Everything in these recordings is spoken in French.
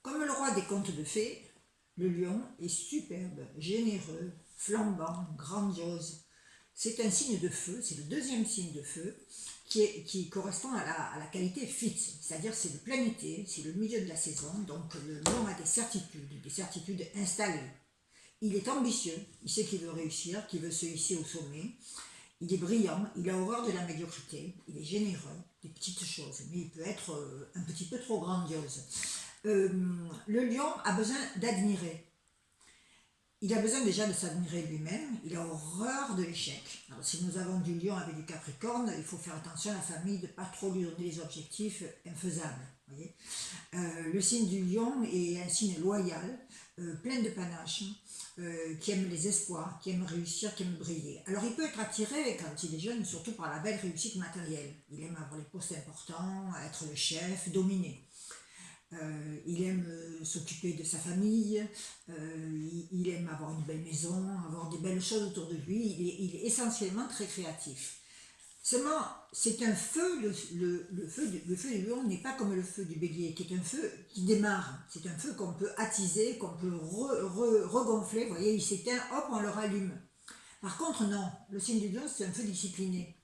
Comme le roi des contes de fées, le lion est superbe, généreux, flambant, grandiose. C'est un signe de feu, c'est le deuxième signe de feu qui correspond à la qualité fixe, c'est-à-dire c'est le plein été, c'est le milieu de la saison, donc le lion a des certitudes installées. Il est ambitieux, il sait qu'il veut réussir, qu'il veut se hisser au sommet. Il est brillant, il a horreur de la médiocrité, il est généreux, des petites choses, mais il peut être un petit peu trop grandiose. Le lion a besoin d'admirer. Il a besoin déjà de s'admirer lui-même, il a horreur de l'échec. Alors si nous avons du lion avec du capricorne, il faut faire attention à la famille de ne pas trop lui donner des objectifs infaisables. Voyez, le signe du lion est un signe loyal, plein de panache, qui aime les espoirs, qui aime réussir, qui aime briller. Alors il peut être attiré quand il est jeune, surtout par la belle réussite matérielle. Il aime avoir les postes importants, être le chef, dominer. Il aime s'occuper de sa famille, il aime avoir une belle maison, avoir des belles choses autour de lui, il est essentiellement très créatif. Seulement, c'est un feu, le feu du lion n'est pas comme le feu du bélier, qui est un feu qui démarre. C'est un feu qu'on peut attiser, qu'on peut regonfler, vous voyez, il s'éteint, hop, on le rallume. Par contre, non, le signe du lion, c'est un feu discipliné.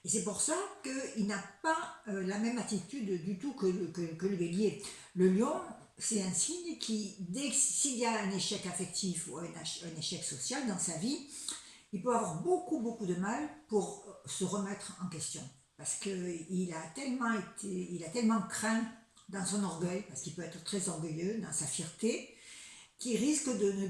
Et c'est pour ça qu'il n'a pas la même attitude du tout que le bélier. Le lion, c'est un signe qui, s'il y a un échec affectif ou un échec social dans sa vie, il peut avoir beaucoup de mal pour se remettre en question. Parce qu'il a tellement craint dans son orgueil, parce qu'il peut être très orgueilleux, dans sa fierté, qu'il risque de ne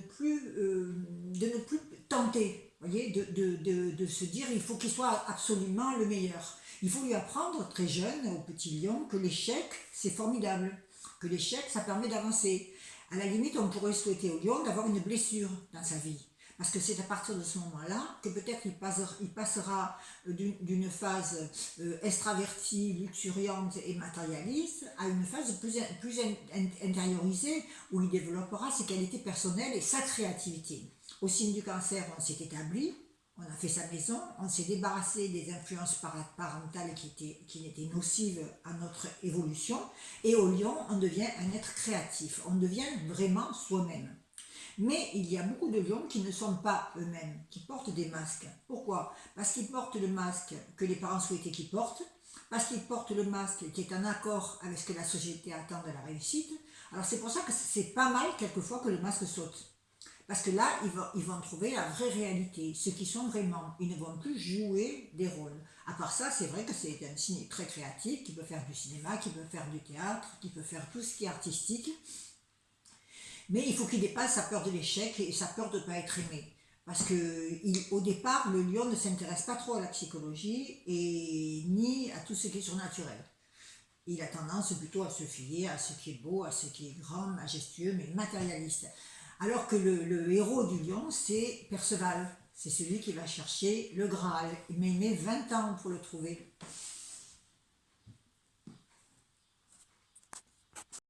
plus tenter, voyez, de se dire il faut qu'il soit absolument le meilleur. Il faut lui apprendre très jeune au petit lion que l'échec c'est formidable, que l'échec ça permet d'avancer. À la limite on pourrait souhaiter au lion d'avoir une blessure dans sa vie. Parce que c'est à partir de ce moment-là que peut-être il passera d'une phase extravertie, luxuriante et matérialiste à une phase plus intériorisée où il développera ses qualités personnelles et sa créativité. Au signe du cancer, on s'est établi, on a fait sa maison, on s'est débarrassé des influences parentales qui étaient nocives à notre évolution, et au lion, on devient un être créatif, on devient vraiment soi-même. Mais il y a beaucoup de lions qui ne sont pas eux-mêmes, qui portent des masques. Pourquoi? Parce qu'ils portent le masque que les parents souhaitaient qu'ils portent, parce qu'ils portent le masque qui est en accord avec ce que la société attend de la réussite. Alors c'est pour ça que c'est pas mal quelquefois que le masque saute. Parce que là, ils vont trouver la vraie réalité, ceux qui sont vraiment. Ils ne vont plus jouer des rôles. À part ça, c'est vrai que c'est un signe très créatif, qui peut faire du cinéma, qui peut faire du théâtre, qui peut faire tout ce qui est artistique. Mais il faut qu'il dépasse sa peur de l'échec et sa peur de ne pas être aimé. Parce qu'au départ, le lion ne s'intéresse pas trop à la psychologie et ni à tout ce qui est surnaturel. Il a tendance plutôt à se fier à ce qui est beau, à ce qui est grand, majestueux, mais matérialiste. Alors que le héros du lion, c'est Perceval. C'est celui qui va chercher le Graal. Mais il met 20 ans pour le trouver.